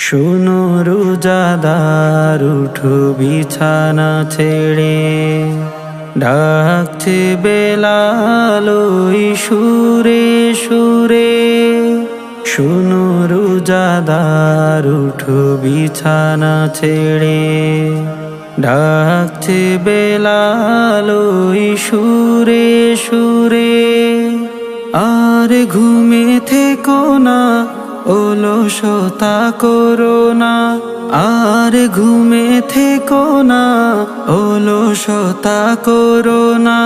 শোনো রোজাদার উঠো বিছানা ছেড়ে, ডাকছে বেলাল ওই সুরে সুরে। শোনো রোজাদার উঠো বিছানা ছেড়ে, ডাকছে বেলাল ওই সুরে সুরে। আর ঘুমে থেকো না, অলসতা করো না। আর ঘুমে থেকো না, অলসতা করো না।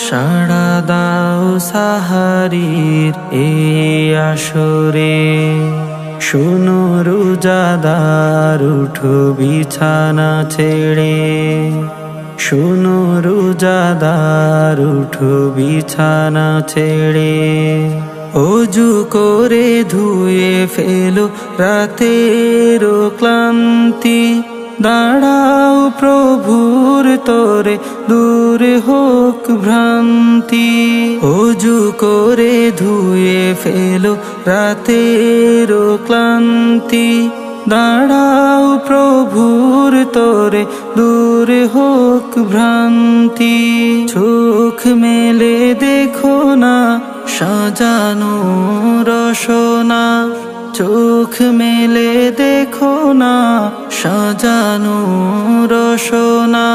সাড়া দাও সাহারির এই আসরে। শোনো রোজাদার উঠো বিছানা ছেড়ে, শোনো রোজাদার উঠো বিছানা ছেড়ে। অজু করে ধুয়ে ফেলো রাতের ক্লান্তি, দাঁড়াও প্রভুর তরে দূর হোক ভ্রান্তি। অজু করে ধুয়ে ফেলো রাতের ক্লান্তি, দাঁড়াও প্রভুর তরে দূর হোক ভ্রান্তি। চোখ মেলে দেখো না সাজানো রসনা, চোখ মেলে দেখো না সাজানো রসনা।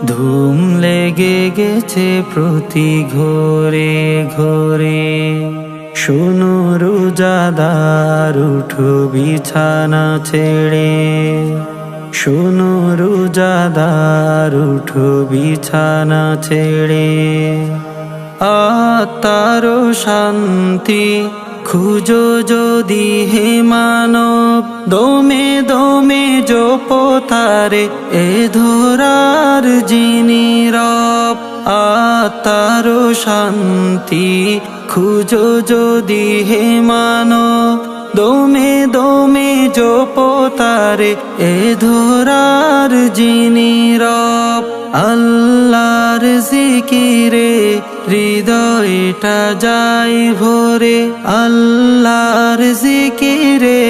ধুম লেগে গেছে প্রতি ঘরে ঘরে। শোনো রোজাদার উঠো বিছানা ছেড়ে, শোনো রোজাদার উঠো বিছানা ছেড়ে। আত্মার শান্তি খুঁজো যদি হে মানব, দমে দমে জপো তারে এ ধরার যিনি রব। আত্মার শান্তি খুঁজো যদি হে মানব, দমে দমে জপো তারে এ ধরার যিনি রব। আল্লাহর জিকিরে হৃদয়টা যায় ভরে, আল্লাহর জিকিরে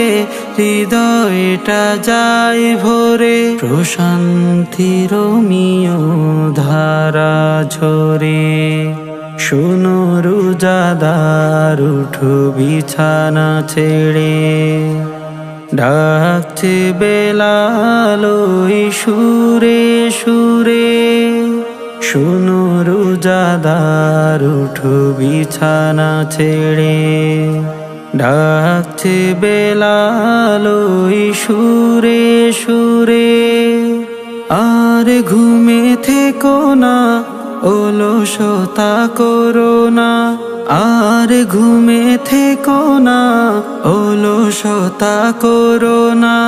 হৃদয়টা যায় ভরে। প্রশান্তির মিয় ধারা ঝরে। শোনো রোজাদার উঠো বিছানা ছেড়ে, ডাকছে বেলাল ওই সুরে সুরে। শোনো রোজাদার উঠো বিছানা ছেড়ে, ডাকছে বেলাল ওই সুরে সুরে। আর ঘুমে থেকো না, অলসতা করো না। আর ঘুমে থেকো না, অলসতা করো না।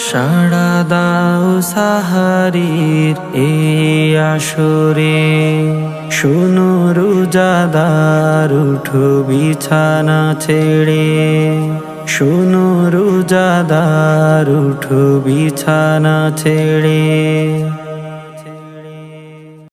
সাড়া দাও সাহারির এই আসরে। শোনো রোজাদার উঠো বিছানা ছেড়ে, শোনো রোজাদার উঠো বিছানা ছেড়ে।